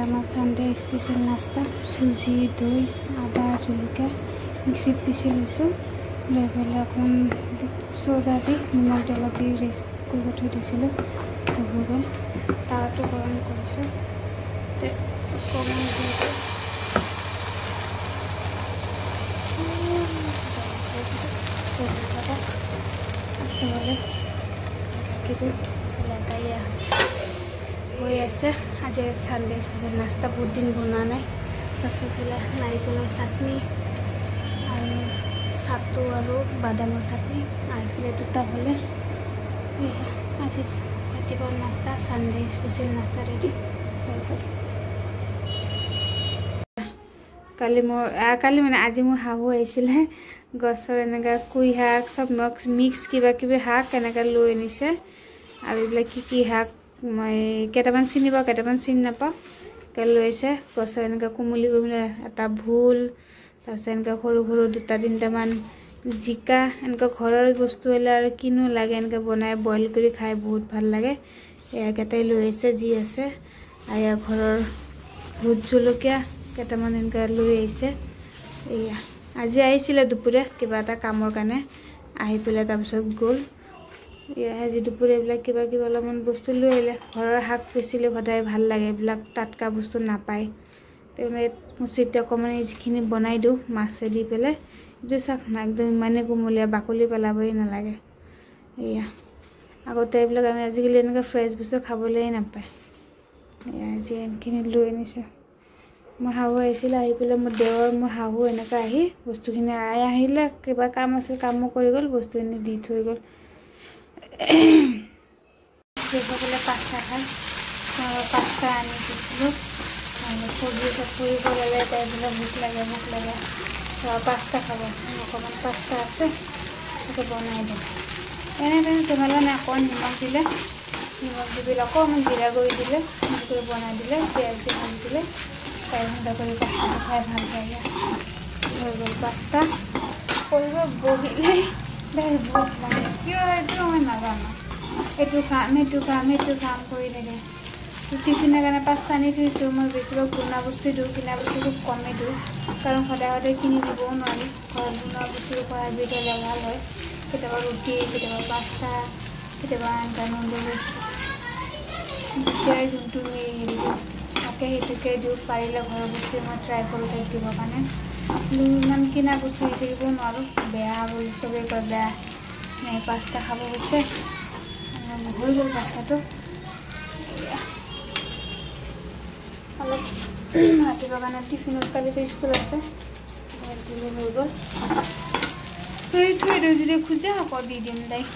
আমার Sunday special নাস্তা সুজি দই আদা জলকীয়া মিক্সিত পিছি লৈছোঁ লৈ পেলাই অকণ চৌদা দি নিমখ তেলত দি ৰেষ্ট কৰিব থৈ দিছিলোঁ তো হৈ গ'ল তাৱাটো গৰম কৰিছোঁ গৰম কৰি হৈ আছে আজি সানডে স্পেচিয়েল নাস্তা বহুত দিন বনোৱা নাই তাৰপিছত পেলাই নাৰিকলৰ চাটনি আৰু ছাতু আৰু বাদামৰ চাটনি আৰু পেলাই দুটা হ'লে আজি ৰাতিপুৱাৰ নাস্তা সানডে স্পেচিয়েল নাস্তা ৰেডি হৈ গ'ল কালি মানে আজি মোৰ শাহু আহিছিলে গছৰ এনেকৈ কুই শাক চব মিক্স কিবা কিবি শাক এনেকৈ লৈ আনিছে আৰু এইবিলাক কি শাক মই কেইটামান চিনি পাওঁ কেইটামান চিনি নাপাওঁ লৈছে গছৰ এনেকৈ কোমলি কোমলি এটা ভোল তাৰপিছত এনেকৈ সৰু সৰু দুটা তিনিটামান জিকা এনেকৈ ঘৰৰ বস্তু হ'লে আৰু কিনো লাগে এনেকৈ বনাই বইল কৰি খাই বহুত ভাল লাগে এয়াকেইটাই লৈ আহিছে যি আছে আৰু ইয়াৰ ঘৰৰ ভোট জলকীয়া কেইটামান এনেকৈ লৈ আহিছে এয়া আজি আহিছিলে দুপৰীয়া কিবা এটা কামৰ কাৰণে আহি পেলাই তাৰপিছত গ'ল আজি দুপৰীয়া এইবিলাক কিবা কিবা অলপমান বস্তু লৈ আহিলে ঘৰৰ শাক পিচিলে সদায় ভাল লাগে এইবিলাক টাটকা বস্তু নাপায় তাৰমানে মুচিতে অকণমান যিখিনি বনাই দিওঁ মাছে দি পেলাই এইটো চাওক না একদম ইমানেই কোমলীয়া বাকলি পেলাবই নালাগে এয়া আগতে এইবিলাক আমি আজিকালি এনেকৈ ফ্ৰেছ বস্তু খাবলৈ নাপায় এয়া আজি এইখিনি লৈ আনিছে মই শাহু আহিছিলে আহি পেলাই মোৰ দেৱৰ মোৰ শাহু এনেকৈ আহি বস্তুখিনি আহিলে কিবা কাম আছিল কামো কৰি গ'ল বস্তুখিনি দি থৈ গ'ল সেইসকলে পাস্তা খাই পাস্তা আনি দিছিলোঁ চব্জি চব ফুৰিব গ'লে তাৰপিছত ভোক লাগে পাস্তা খাব অকণমান পাস্তা আছে তাকে বনাই দিওঁ এনেকৈ তোমালোকে অকণমান নিমখ দিলে নিমখ দি পেলাই অকণমান জিৰা গুড়ি দিলে কৰি বনাই দিলে পিঁয়াজ দি ভাজি দিলে তাৰপিছত কৰি পাস্তাটো খাই ভাল লাগে হৈ গ'ল পাস্তা কৰিব বহিলে ভোক লাগে কিয় এইটো মই নাজানো এইটো খাম কৰি থাকে টিফিনৰ কাৰণে পাস্তা আনি থৈছোঁ মই বেছিভাগ বনোৱা বস্তু দিওঁ কিনা বস্তু খুব কমেই দিওঁ কাৰণ সদায় কিনি দিবও নোৱাৰি ঘৰত বনোৱা বস্তু খোৱা বিধ হ'লে ভাল হয় কেতিয়াবা ৰুটি কেতিয়াবা পাস্তা কেতিয়াবা এনেকুৱা নুডলছ যেতিয়াই যোনটো হেৰি থাকে সেইটোকে দিওঁ পাৰিলে ঘৰৰ বস্তু মই ট্ৰাই কৰোঁ তাইক দিবৰ কাৰণে ইমান কিনা বস্তু দি থাকিব নোৱাৰোঁ বেয়া বুলি চবেই কয় বেয়া পাস্তা খাব গৈছে হৈ গ'ল পাস্তাটো অলপ ৰাতিপুৱা কাৰণে টিফিনত কালিতো স্কুল আছে দিলে হৈ গ'ল থৈ দিওঁ যদি খোজে আকৌ দি দিম তাইক